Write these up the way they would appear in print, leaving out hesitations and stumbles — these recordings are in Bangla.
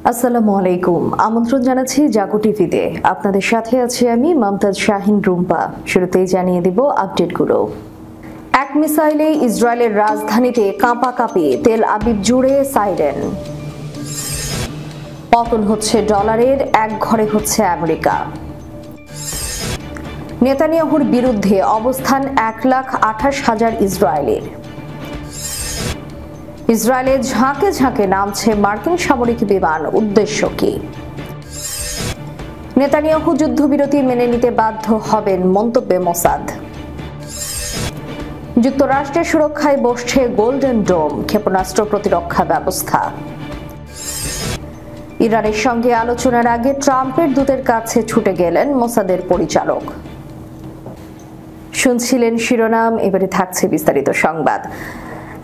আসসালামু আলাইকুম। আমন্ত্রণ জানাচ্ছি জাগো টিভিতে। আপনাদের সাথে আছি আমি মমতাজ শাহিন রুম্পা। শুরুতেই জানিয়ে দিব আপডেটগুলো। এক মিসাইলে ইসরায়েলের রাজধানীতে কাঁপাকাঁপি, তেল আবিব জুড়ে সাইরেন। পতন হচ্ছে ডলারের, এক ঘরে হচ্ছে আমেরিকা। নেতানিয়াহুর বিরুদ্ধে অবস্থান 1,28,000 ইসরায়েলের। ইসরায়েলে ঝাঁকে ঝাঁকে নামছে মার্কিন সামরিক বিমান, উদ্দেশ্য কি? নেতানিয়াহু যুদ্ধবিরতি মেনে নিতে বাধ্য হবেন, মন্তব্যে মোসাদ। যুক্তরাষ্ট্রের সুরক্ষায় বসছে গোল্ডেন ডোম, ক্ষেপণাস্ত্র প্রতিরক্ষা ব্যবস্থা। ইরানের সঙ্গে আলোচনার আগে ট্রাম্পের দূতের কাছে ছুটে গেলেন মোসাদের পরিচালক। শুনছিলেন শিরোনাম, এবারে থাকছে বিস্তারিত সংবাদ।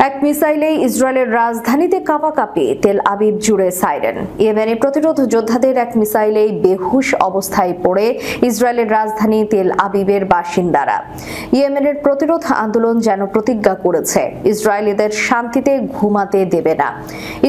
এক মিসাইলে ইসরায়েলের রাজধানীতে কাঁপাকাঁপি, তেল আবিব জুড়ে সাইরেন। ইয়েমেনে প্রতিরোধ যোদ্ধাদের এক মিসাইলে বেহুশ অবস্থায় পড়ে ইসরায়েলের রাজধানী তেল আবিবের বাসিন্দারা। ইয়েমেনের প্রতিরোধ আন্দোলন যেন প্রতিজ্ঞা করেছে ইসরায়েলিদের শান্তিতে ঘুমাতে দেবে না।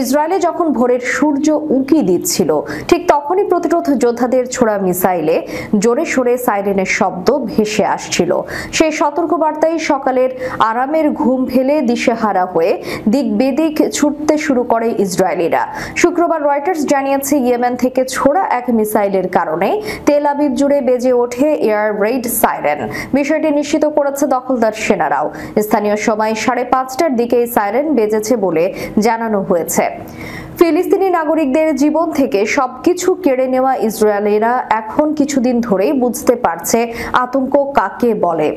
ইসরায়েলে যখন ভোরের সূর্য উঁকি দিচ্ছিল, ঠিক তখনই প্রতিরোধ যোদ্ধাদের ছোড়া মিসাইলে জোরে সোরে সাইরেনের শব্দ ভেসে আসছিল। সেই সতর্কবার্তায় সকালের আরামের ঘুম ফেলে দিশেহারা হয়ে দিক বেদিক ছুটতে শুরু করে ইসরায়েলিরা। শুক্রবার রয়টার্স জানিয়েছে, ইয়েমেন থেকে ছোড়া এক মিসাইলের কারণে তেল আবিব জুড়ে বেজে ওঠে এয়ার রেড সাইরেন। বিষয়টি নিশ্চিত করেছে দখলদার সেনারাও। স্থানীয় সময় 5:30টার দিকে এই সাইরেন বেজেছে বলে জানানো হয়েছে। ফিলিস্তিনি নাগরিকদের জীবন থেকে সবকিছু কেড়ে নেওয়া ইসরায়েলিরা এখন কিছুদিন ধরেই বুঝতে পারছে আতঙ্ক কাকে বলে।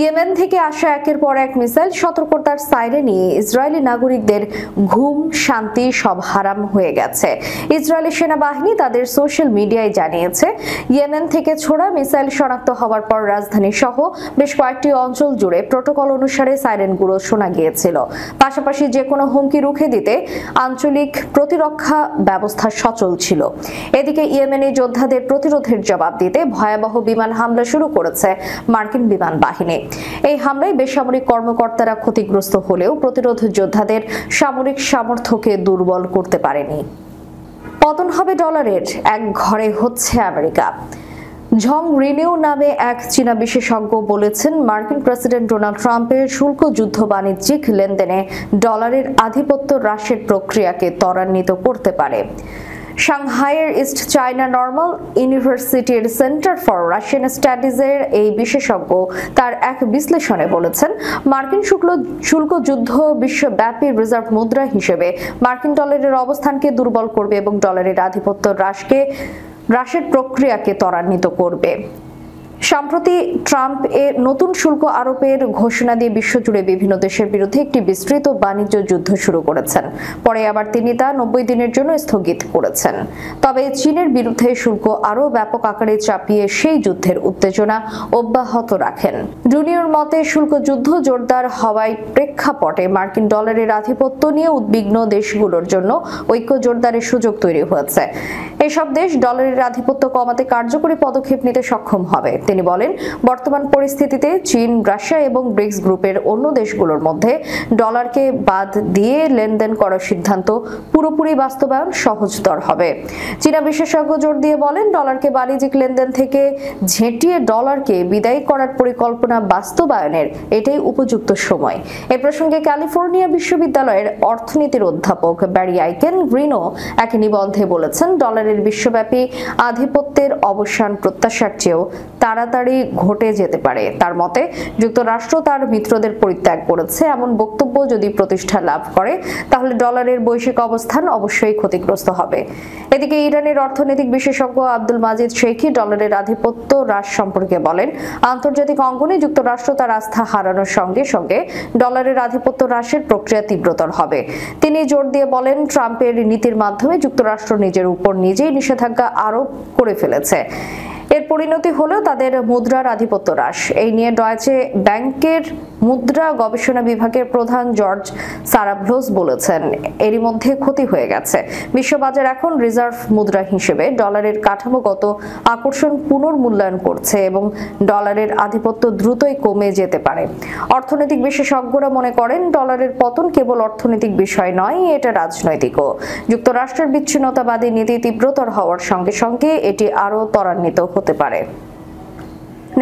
ইয়েমেন থেকে আসা একের পর এক মিসাইল সতর্কতার সাইরেনে ইসরায়েলি নাগরিকদের ঘুম শান্তি সব হারাম হয়ে গেছে। ইসরায়েলি সেনাবাহিনী তাদের সোশ্যাল মিডিয়ায় জানিয়েছে, ইয়েমেন থেকে ছোড়া মিসাইল শনাক্ত হওয়ার পর রাজধানী সহ বেশ কয়েকটি অঞ্চল জুড়ে প্রোটোকল অনুসারে সাইরেনগুলো শোনা গিয়েছিল। পাশাপাশি যে কোনো হুমকি রুখে দিতে আঞ্চলিক প্রতিরক্ষা ব্যবস্থা সচল ছিল। এদিকে ইয়েমেনি যোদ্ধাদের প্রতিরোধের জবাব দিতে ভয়াবহ বিমান হামলা শুরু করেছে মার্কিন বিমান বাহিনী। এই হামলায় বেসামরিক কর্মকর্তারা ক্ষতিগ্রস্ত হলেও প্রতিরোধ যোদ্ধাদের সামরিক সামর্থ্যকে দুর্বল করতে পারেনি। পতন হবে ডলারের, এক ঘরে হচ্ছে আমেরিকা। ঝং রিনিউ নামে এক চীনা বিশেষজ্ঞ বলেছেন, মার্কিন প্রেসিডেন্ট ডোনাল্ড ট্রাম্পের শুল্ক যুদ্ধ বাণিজ্যিক লেনদেনে ডলারের আধিপত্য হ্রাসের প্রক্রিয়াকে ত্বরান্বিত করতে পারে। সাংহাইয়ের ইস্ট চায়না নর্মাল ইউনিভার্সিটির সেন্টার ফর রাশিয়ান স্টাডিজের এই বিশেষজ্ঞ তার এক বিশ্লেষণে বলেছেন, মার্কিন শুল্ক যুদ্ধ বিশ্বব্যাপী রিজার্ভ মুদ্রা হিসেবে মার্কিন ডলারের অবস্থানকে দুর্বল করবে এবং ডলারের আধিপত্য হ্রাসের প্রক্রিয়াকে ত্বরান্বিত করবে। সম্প্রতি ট্রাম্প এর নতুন শুল্ক আরোপের ঘোষণা দিয়ে বিশ্বজুড়ে বিভিন্ন দেশের বিরুদ্ধে একটি বিস্তৃত বাণিজ্য যুদ্ধ শুরু করেছেন। পরে আবার তিনি তা 90 দিনের জন্য স্থগিত করেছেন। তবে চীনের বিরুদ্ধে শুল্ক আরও ব্যাপক আকারে চাপিয়ে সেই যুদ্ধের উত্তেজনা অব্যাহত রাখেন। জুনিয়র মতে, শুল্ক যুদ্ধ জোরদার হওয়ায় প্রেক্ষাপটে মার্কিন ডলারের আধিপত্য নিয়ে উদ্বিগ্ন দেশগুলোর জন্য ঐক্য জোরদারের সুযোগ তৈরি হয়েছে। এসব দেশ ডলারের আধিপত্য কমাতে কার্যকরী পদক্ষেপ নিতে সক্ষম হবে। তিনি বলেন, বর্তমান পরিস্থিতিতে চীন, রাশিয়া এবং ব্রিক্স গ্রুপের অন্য দেশগুলোর মধ্যে ডলারকে বাদ দিয়ে লেনদেন করার সিদ্ধান্ত পুরোপুরি বাস্তবায়ন সহজতর হবে। চীনা বিশেষজ্ঞ জোর দিয়ে বলেন, ডলারকে বাণিজ্যিক লেনদেন থেকে ঝেঁটিয়ে ডলারকে বিদায় করার পরিকল্পনা বাস্তবায়নের এটাই উপযুক্ত সময়। এ প্রসঙ্গে ক্যালিফোর্নিয়া বিশ্ববিদ্যালয়ের অর্থনীতির অধ্যাপক ব্যারি আইকেন গ্রিনো এক নিবন্ধে বলেছেন, ডলারের বিশ্বব্যাপী আধিপত্যের অবসান প্রত্যাশার চেয়েও তাড়াতাড়ি ঘটে যেতে পারে। তার মতে, যুক্তরাষ্ট্র তার মিত্রদের পরিত্যাগ করেছে এমন বক্তব্য যদি প্রতিষ্ঠা লাভ করে, তাহলে ডলারের বৈশ্বিক অবস্থান অবশ্যই ক্ষতিগ্রস্ত হবে। এদিকে ইরানের অর্থনৈতিক বিশেষজ্ঞ আব্দুল মাজিদ শেখি ডলারের আধিপত্য হ্রাস সম্পর্কে বলেন, আন্তর্জাতিক অঙ্গনে যুক্তরাষ্ট্র তার আস্থা হারানোর সঙ্গে সঙ্গে ডলারের আধিপত্য হ্রাসের প্রক্রিয়া তীব্রতর হবে। তিনি জোর দিয়ে বলেন, ট্রাম্পের নীতির মাধ্যমে যুক্তরাষ্ট্র নিজের উপর নিজেই নিষেধাজ্ঞা আরোপ করে ফেলেছে। এর পরিণতি হলেও তাদের মুদ্রার আধিপত্য হ্রাস। এই নিয়ে ডয়েচে ব্যাংকের মুদ্রা গবেষণা বিভাগের প্রধান জর্জ সারাভ্লোস বলেছেন, এরই মধ্যে ক্ষতি হয়ে গেছে। বিশ্ববাজার এখন রিজার্ভ মুদ্রা হিসেবে ডলারের কাঠামোগত আকর্ষণ পুনর্মূল্যায়ন করছে এবং ডলারের আধিপত্য দ্রুতই কমে যেতে পারে। অর্থনৈতিক বিশেষজ্ঞরা মনে করেন, ডলারের পতন কেবল অর্থনৈতিক বিষয় নয়, এটা রাজনৈতিকও। যুক্তরাষ্ট্রের বিচ্ছিন্নতাবাদী নীতি তীব্রতর হওয়ার সঙ্গে সঙ্গে এটি আরও ত্বরান্বিত হতে পারে।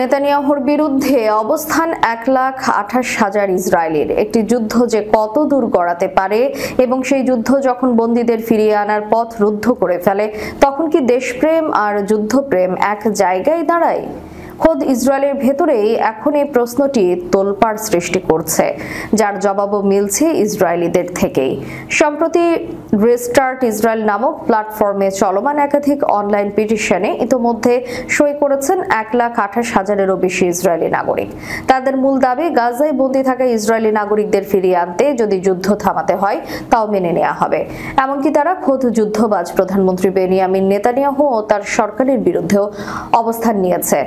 নেতানিয়াহুর বিরুদ্ধে অবস্থান 1,28,000 ইসরায়েলির। একটি যুদ্ধ যে কত দূর গড়াতে পারে এবং সেই যুদ্ধ যখন বন্দীদের ফিরিয়ে আনার পথ রুদ্ধ করে ফেলে, তখন কি দেশপ্রেম আর যুদ্ধপ্রেম এক জায়গায় দাঁড়ায়? খোদ ইসরায়েলের ভেতরেই এখন এই প্রশ্নটি তোলপাড় সৃষ্টি করছে, যার জবাবও মিলছে ইসরায়েলিদের থেকেই। সম্প্রতি রিস্টার্ট ইসরায়েল নামক প্ল্যাটফর্মে চলমান একাধিক অনলাইন পিটিশনে ইতোমধ্যে সই করেছেন 1,28,000-এরও বেশি ইসরায়েলি নাগরিক। তাদের মূল দাবি, গাজায় বন্দী থাকা ইসরায়েলি নাগরিকদের ফিরিয়ে আনতে যদি যুদ্ধ থামাতে হয় তাও মেনে নেওয়া হবে। এমনকি তারা খোদ যুদ্ধবাজ প্রধানমন্ত্রী বেনিয়ামিন নেতানিয়াহু ও তার সরকারের বিরুদ্ধেও অবস্থান নিয়েছে।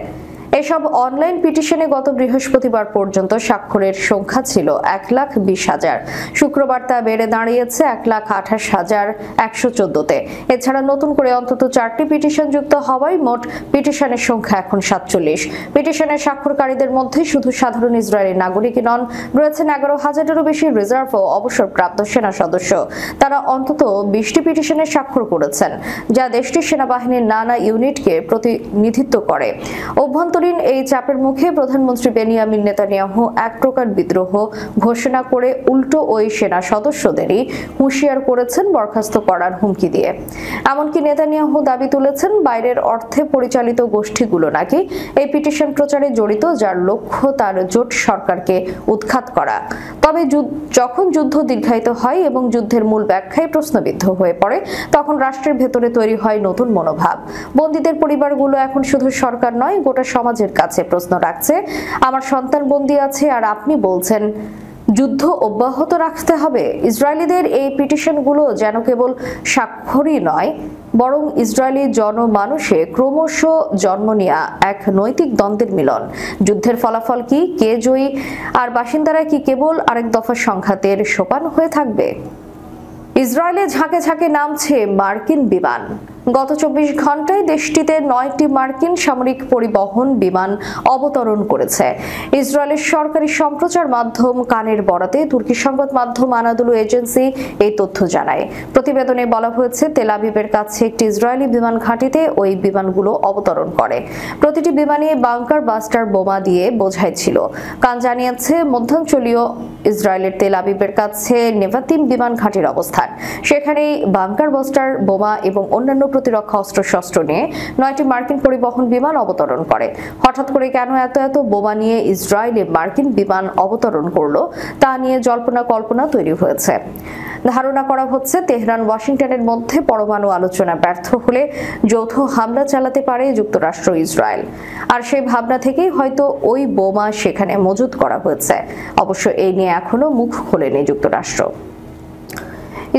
এসব অনলাইন পিটিশনে গত বৃহস্পতিবার পর্যন্ত স্বাক্ষরের সংখ্যা ছিল 1,20,000। শুক্রবার তা বেড়ে দাঁড়িয়েছে 1,28,114-তে। এছাড়া নতুন করে অন্তত 4টি পিটিশন যুক্ত হওয়ায় মোট পিটিশনের সংখ্যা এখন 47। পিটিশনের স্বাক্ষরকারীদের মধ্যে শুধু সাধারণ ইসরায়েলি নাগরিকই নন, রয়েছেন 11,000-এরও বেশি রিজার্ভ ও অবসরপ্রাপ্ত সেনা সদস্য। তারা অন্তত 20টি পিটিশনে স্বাক্ষর করেছেন, যা দেশটির সেনাবাহিনীর নানা ইউনিটকে প্রতিনিধিত্ব করে। অভ্যন্তরীণ এই চাপের মুখে প্রধানমন্ত্রী বেনিয়ামিন নেতানিয়াহু এক প্রকার বিদ্রোহ ঘোষণা করে উল্টো ওই সেনা সদস্যদেরই হুঁশিয়ার করেছেন বরখাস্ত করার হুমকি দিয়ে। এমনকি নেতানিয়াহু দাবি তুলেছেন, বাইরের অর্থে পরিচালিত গোষ্ঠীগুলো নাকি এই পিটিশন প্রচারে জড়িত, যার লক্ষ্য তার জোট সরকারকে উৎখাত করা। তবে যখন যুদ্ধ দীর্ঘায়িত হয় এবং যুদ্ধের মূল ব্যাখ্যায় প্রশ্নবিদ্ধ হয়ে পড়ে, তখন রাষ্ট্রের ভেতরে তৈরি হয় নতুন মনোভাব। বন্দীদের পরিবারগুলো এখন শুধু সরকার নয়, গোটা সমাজের কাছে প্রশ্ন রাখছে, আমার সন্তান বন্দী আছে আর আপনি বলছেন যুদ্ধ অব্যাহত রাখতে হবে। ইসরায়েলিদের এই পিটিশনগুলো যেন কেবল স্বাক্ষরই নয়, বরং ইসরায়েলি জনমানুষে ক্রমশ জন্ম নেওয়া এক নৈতিক দ্বন্দ্বের মিলন। যুদ্ধের ফলাফল কি, কে জয়ী, আর বাসিন্দারা কি কেবল আরেক দফা সংঘাতের সোপান হয়ে থাকবে? ইসরায়েলে ঝাঁকে ঝাঁকে নামছে মার্কিন বিমান। গত 24 ঘন্টায় দেশটিতে 9টি মার্কিন সামরিক পরিবহন বিমান অবতরণ করেছে। ইসরায়েলের সরকারি সম্প্রচার মাধ্যম কানের বরাতে তুর্কি সংবাদ মাধ্যম আনাদুলু এজেন্সি এই তথ্য জানায়। প্রতিবেদনে বলা হয়েছে, তেল আবিবের কাছে একটি ইসরায়েলি বিমান ঘাঁটিতে ওই বিমানগুলো অবতরণ করে। প্রতিটি বিমানে বাংকার বাস্টার বোমা দিয়ে বোঝাই ছিল। কান জানিয়েছে, মধ্যাঞ্চলীয় ইসরায়েলের তেল আবিবের কাছে নেভাতিম বিমান ঘাঁটির অবস্থান। সেখানেই বাংকার বাস্টার বোমা এবং অন্যান্য প্রতিরক্ষা অস্ত্রশস্ত্র নিয়ে 9টি মার্কিন পরিবহন বিমান অবতরণ করে। হঠাৎ করে কেন এত বোমা নিয়ে ইসরায়েলে মার্কিন বিমান অবতরণ করলো, তা নিয়ে জল্পনা কল্পনা তৈরি হয়েছে। ধারণা করা হচ্ছে, তেহরান ওয়াশিংটনের মধ্যে পরমাণু আলোচনা ব্যর্থ হলে যৌথ হামলা চালাতে পারে যুক্তরাষ্ট্র ইসরায়েল। আর সেই ভাবনা থেকেই হয়তো ওই বোমা সেখানে মজুত করা হয়েছে। অবশ্য এই নিয়ে এখনো মুখ খোলেনি যুক্তরাষ্ট্র।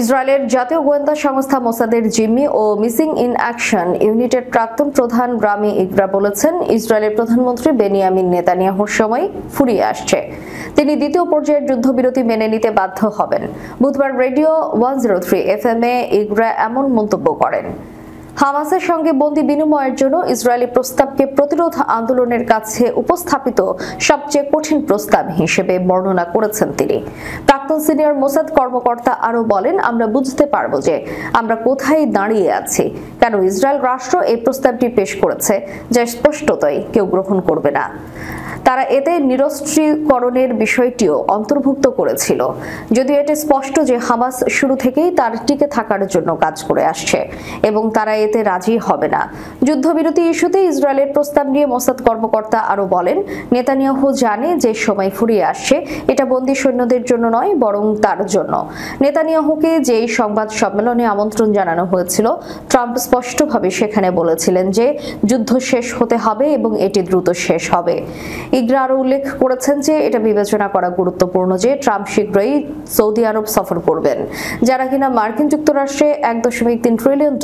ইসরায়েলের জাতীয় গোয়েন্দা সংস্থা মোসাদের জিম্মি ও মিসিং ইন অ্যাকশন ইউনিটের প্রাক্তন প্রধান রামি ইগরা বলেছেন, ইসরায়েলের প্রধানমন্ত্রী বেনিয়ামিন নেতানিয়াহুর সময় ফুরিয়ে আসছে। তিনি দ্বিতীয় পর্যায়ের যুদ্ধবিরতি মেনে নিতে বাধ্য হবেন। বুধবার রেডিও 103 FM-এ ইগরা এমন মন্তব্য করেন। হামাসের সঙ্গে বন্দী বিনিময়ের জন্য ইসরায়েলি প্রস্তাবকে প্রতিরোধ আন্দোলনের কাছে উপস্থাপিত সবচেয়ে কঠিন প্রস্তাব হিসেবে বর্ণনা করেছেন তিনি। প্রাক্তন সিনিয়র মোসাদ কর্মকর্তা আরও বলেন, আমরা বুঝতে পারব যে আমরা কোথায় দাঁড়িয়ে আছি, কেন ইসরায়েল রাষ্ট্র এই প্রস্তাবটি পেশ করেছে, যা স্পষ্টতই কেউ গ্রহণ করবে না। তারা এতে নিরস্ত্রীকরণের বিষয়টিও অন্তর্ভুক্ত করেছিল, যদিও এটি স্পষ্ট যে হামাস শুরু থেকেই তার টিকে থাকার জন্য কাজ করে আসছে এবং তারা এতে রাজি হবে না। যুদ্ধবিরতি ইস্যুতে ইসরায়েলের প্রস্তাব নিয়ে মোসাদ কর্মকর্তা আরও বলেন, নেতানিয়াহু জানে যে সময় ফুরিয়ে আসছে, এটা বন্দী সৈন্যদের জন্য নয়, বরং তার জন্য। নেতানিয়াহুকে যেই সংবাদ সম্মেলনে আমন্ত্রণ জানানো হয়েছিল, ট্রাম্প স্পষ্টভাবে সেখানে বলেছিলেন যে যুদ্ধ শেষ হতে হবে এবং এটি দ্রুত শেষ হবে। ইগরা আরও উল্লেখ করেছেন যে এটা বিবেচনা করা গুরুত্বপূর্ণ যে ট্রাম্প শীঘ্রই সৌদি আরব সফর করবেন, যারা কিনা মার্কিন যুক্তরাষ্ট্রে $1.3 ট্রিলিয়ন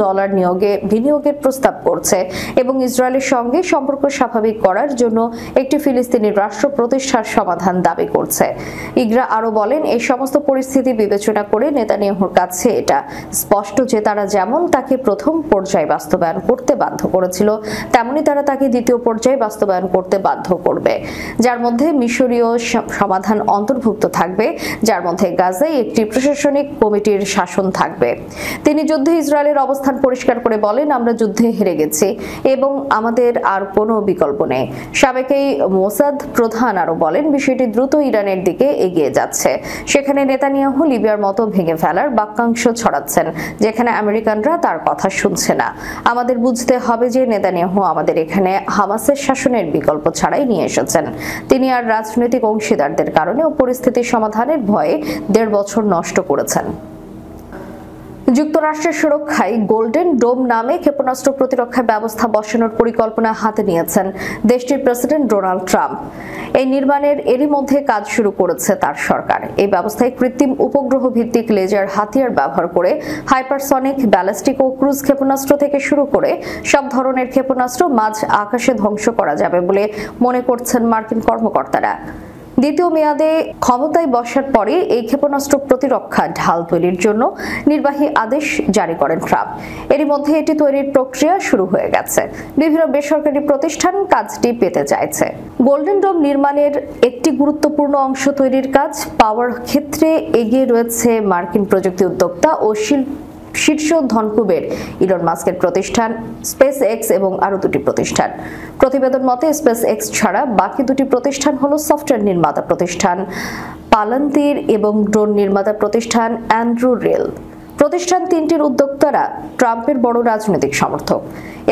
বিনিয়োগের প্রস্তাব করছে এবং ইসরায়েলের সঙ্গে সম্পর্ক স্বাভাবিক করার জন্য একটি ফিলিস্তিনি রাষ্ট্র প্রতিষ্ঠার সমাধান দাবি করছে। ইগরা আরও বলেন, এই সমস্ত পরিস্থিতি বিবেচনা করে নেতানিয়াহুর কাছে এটা স্পষ্ট যে তারা যেমন তাকে প্রথম পর্যায়ে বাস্তবায়ন করতে বাধ্য করেছিল, তেমনি তারা তাকে দ্বিতীয় পর্যায়ে বাস্তবায়ন করতে বাধ্য করবে, যার মধ্যে মিশরীয় সমাধান অন্তর্ভুক্ত থাকবে, যার মধ্যে গাজায় একটি প্রশাসনিক কমিটির শাসন থাকবে। তিনি যুদ্ধে ইসরায়েলের অবস্থান পরিষ্কার করে বলেন, আমরা যুদ্ধে হেরে গেছি এবং আমাদের আর কোনো বিকল্প নেই। সাবেক এই মোসাদ প্রধান আরও বলেন, বিষয়টি দ্রুত ইরানের দিকে এগিয়ে যাচ্ছে। সেখানে নেতানিয়াহু লিবিয়ার মতো ভেঙে ফেলার বাক্যাংশ ছড়াচ্ছেন, যেখানে আমেরিকানরা তার কথা শুনছে না। আমাদের বুঝতে হবে যে নেতানিয়াহু আমাদের এখানে হামাসের শাসনের বিকল্প ছাড়াই নিয়ে এসেছেন। তিনি আর রাজনৈতিক অংশীদারদের কারণে ও পরিস্থিতি সমাধানের ভয়ে 1.5 বছর নষ্ট করেছেন। যুক্তরাষ্ট্রের সুরক্ষায় গোল্ডেন ডোম নামে ক্ষেপণাস্ত্র প্রতিরক্ষা ব্যবস্থা বসানোর পরিকল্পনা হাতে নিয়েছেন দেশটির প্রেসিডেন্ট ডোনাল্ড ট্রাম্প। এই নির্মাণের এরই মধ্যে কাজ শুরু করেছে তার সরকার। এই ব্যবস্থায় কৃত্রিম উপগ্রহ ভিত্তিক লেজার হাতিয়ার ব্যবহার করে হাইপারসনিক, ব্যালিস্টিক ও ক্রুজ ক্ষেপণাস্ত্র থেকে শুরু করে সব ধরনের ক্ষেপণাস্ত্র মাঝ আকাশে ধ্বংস করা যাবে বলে মনে করছেন মার্কিন কর্মকর্তারা। দ্বিতীয় মেয়াদে ক্ষমতায় বসার পরে এই ক্ষেপণাস্ত্র প্রতিরক্ষা ঢাল তৈরির জন্য নির্বাহী আদেশ জারি করেন ট্রাম্প। এরই মধ্যে এটি তৈরির প্রক্রিয়া শুরু হয়ে গেছে। বিভিন্ন বেসরকারি প্রতিষ্ঠান কাজটি পেতে চাইছে। গোল্ডেন ডোম নির্মাণের একটি গুরুত্বপূর্ণ অংশ তৈরির কাজ পাওয়ার ক্ষেত্রে এগিয়ে রয়েছে মার্কিন প্রযুক্তি উদ্যোক্তা ও শীর্ষ ধনকুবের ইলন মাস্কের প্রতিষ্ঠান স্পেস এক্স এবং আরও 2টি প্রতিষ্ঠান। প্রতিবেদন মতে স্পেস এক্স ছাড়া বাকি 2টি প্রতিষ্ঠান হলো সফটওয়্যার নির্মাতা প্রতিষ্ঠান পালান্তির এবং ড্রোন নির্মাতা প্রতিষ্ঠান অ্যান্ড্রু রেল। প্রতিষ্ঠান 3টির উদ্যোক্তারা ট্রাম্পের বড় রাজনৈতিক সমর্থক।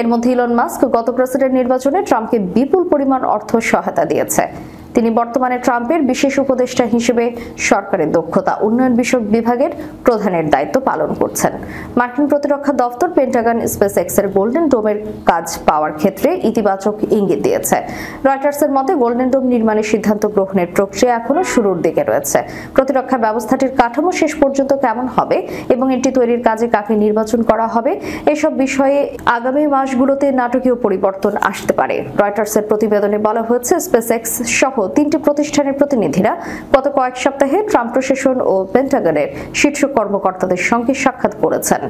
এর মধ্যে ইলন মাস্ক গত প্রেসিডেন্ট নির্বাচনে ট্রাম্পকে বিপুল পরিমাণ অর্থ সহায়তা দিয়েছে। তিনি বর্তমানে ট্রাম্পের বিশেষ উপদেষ্টা হিসেবে সরকারের দক্ষতা উন্নয়ন বিষয়ক বিভাগের প্রধানের দায়িত্ব পালন করছেন। মার্কিন প্রতিরক্ষা দপ্তর পেন্টাগন স্পেস এক্সের গোল্ডেন ডোমের কাজ পাওয়ার ক্ষেত্রে ইতিবাচক ইঙ্গিত দিয়েছে। রয়টার্সের মতে গোল্ডেন ডোম নির্মাণের সিদ্ধান্ত গ্রহণের প্রক্রিয়া এখনো শুরুর দিকে রয়েছে। প্রতিরক্ষা ব্যবস্থাটির কাঠামো শেষ পর্যন্ত কেমন হবে এবং এটি তৈরির কাজে কাকে নির্বাচন করা হবে, এসব বিষয়ে আগামী মাসগুলোতে নাটকীয় পরিবর্তন আসতে পারে। রয়টার্সের প্রতিবেদনে বলা হয়েছে, স্পেস এক্স সহ 3টি প্রতিষ্ঠানের প্রতিনিধিরা গত কয়েক সপ্তাহে ট্রাম্প প্রশাসন ও পেন্টাগনের শীর্ষ কর্মকর্তাদের সঙ্গে সাক্ষাৎ করেছেন।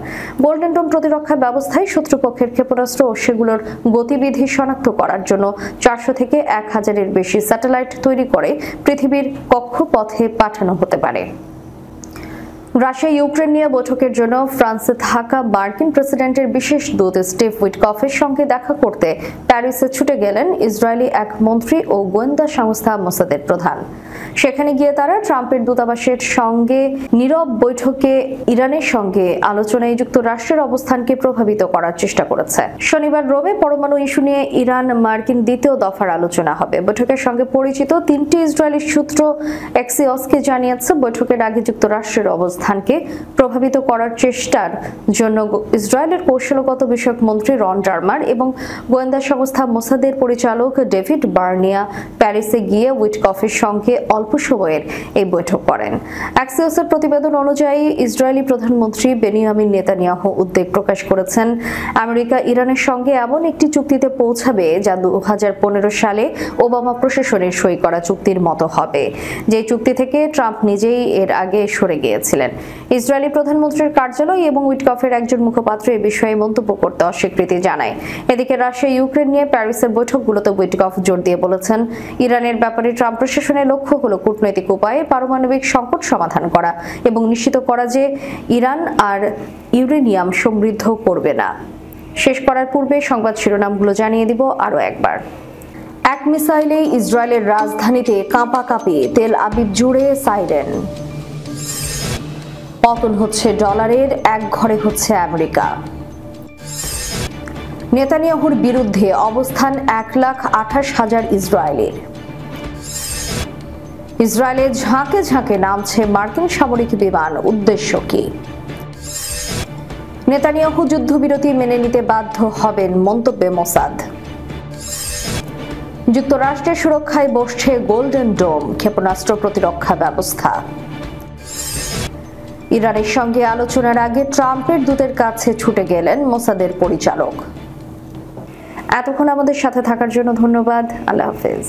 গোল্ডেন ডোম প্রতিরক্ষা ব্যবস্থায় শত্রুপক্ষের ক্ষেপণাস্ত্র ও সেগুলোর গতিবিধি শনাক্ত করার জন্য 400 থেকে 1000-এর বেশি স্যাটেলাইট তৈরি করে পৃথিবীর কক্ষপথে পাঠানো হতে পারে। রাশিয়া ইউক্রেন নিয়ে বৈঠকের জন্য ফ্রান্সে থাকা মার্কিন প্রেসিডেন্টের বিশেষ দূত স্টিভ উইটকফের সঙ্গে দেখা করতে প্যারিসে ছুটে গেলেন ইসরায়েলি এক মন্ত্রী ও গোয়েন্দা সংস্থা মোসাদের প্রধান। সেখানে গিয়ে তারা ট্রাম্পের দূতাবাসের সঙ্গে নীরব বৈঠকে ইরানের সঙ্গে আলোচনায় যুক্তরাষ্ট্রের অবস্থানকে প্রভাবিত করার চেষ্টা করেছে। শনিবার রোমে পরমাণু ইস্যু নিয়ে ইরান মার্কিন দ্বিতীয় দফার আলোচনা হবে। বৈঠকের সঙ্গে পরিচিত 3টি ইসরায়েলি সূত্র এক্সিওসকে জানিয়েছে, বৈঠকের আগে যুক্তরাষ্ট্রের অবস্থানকে প্রভাবিত করার চেষ্টার জন্য ইসরায়েলের কৌশলগত বিষয়ক মন্ত্রী রন ডারমার এবং গোয়েন্দা সংস্থা মোসাদের পরিচালক ডেভিড বার্নিয়া প্যারিসে গিয়ে উইটকফের সঙ্গে অল্প সময়ের এই বৈঠক করেন। অ্যাক্সিওসের প্রতিবেদন অনুযায়ী ইসরায়েলি প্রধানমন্ত্রী বেনিয়ামিন নেতানিয়াহু উদ্বেগ প্রকাশ করেছেন, আমেরিকা ইরানের সঙ্গে এমন একটি চুক্তিতে পৌঁছাবে যা 2015 সালে ওবামা প্রশাসনের সই করা চুক্তির মতো হবে, যে চুক্তি থেকে ট্রাম্প নিজেই এর আগে সরে গিয়েছিলেন। ইসরায়েলি প্রধানমন্ত্রীর কার্যালয় এবং উইটকফের একজন মুখপাত্র এ বিষয়ে মন্তব্য করতে অস্বীকৃতি জানায়। এদিকে রাশিয়া ইউক্রেন নিয়ে প্যারিসের বৈঠকগুলোতে উইটকফ জোর দিয়ে বলেছেন, ইরানের ব্যাপারে ট্রাম্প প্রশাসনের লক্ষ্য হলো কূটনৈতিক উপায়ে পারমাণবিক সংকট সমাধান করা এবং নিশ্চিত করা যে ইরান আর ইউরেনিয়াম সমৃদ্ধ করবে না। শেষ করার পূর্বে সংবাদ শিরোনামগুলো জানিয়ে দিব আরও একবার। এক মিসাইলে ইসরায়েলের রাজধানীতে কাঁপাকাঁপি, তেল আবিব জুড়ে সাইরেন। পতন হচ্ছে ডলারের, এক ঘরে হচ্ছে আমেরিকা। নেতানিয়াহুর বিরুদ্ধে অবস্থান 1,28,000 ইসরায়েলের। ইসরায়েলে ঝাঁকে ঝাঁকে নামছে মার্কিন সামরিক বিমান, উদ্দেশ্য কি? নেতানিয়াহু যুদ্ধবিরতি মেনে নিতে বাধ্য হবেন, মন্তব্যে মোসাদ। যুক্তরাষ্ট্রের সুরক্ষায় বসছে গোল্ডেন ডোম, ক্ষেপণাস্ত্র প্রতিরক্ষা ব্যবস্থা। ইরানের সঙ্গে আলোচনার আগে ট্রাম্পের দূতের কাছে ছুটে গেলেন মোসাদের পরিচালক। এতক্ষণ আমাদের সাথে থাকার জন্য ধন্যবাদ। আল্লাহ হাফেজ।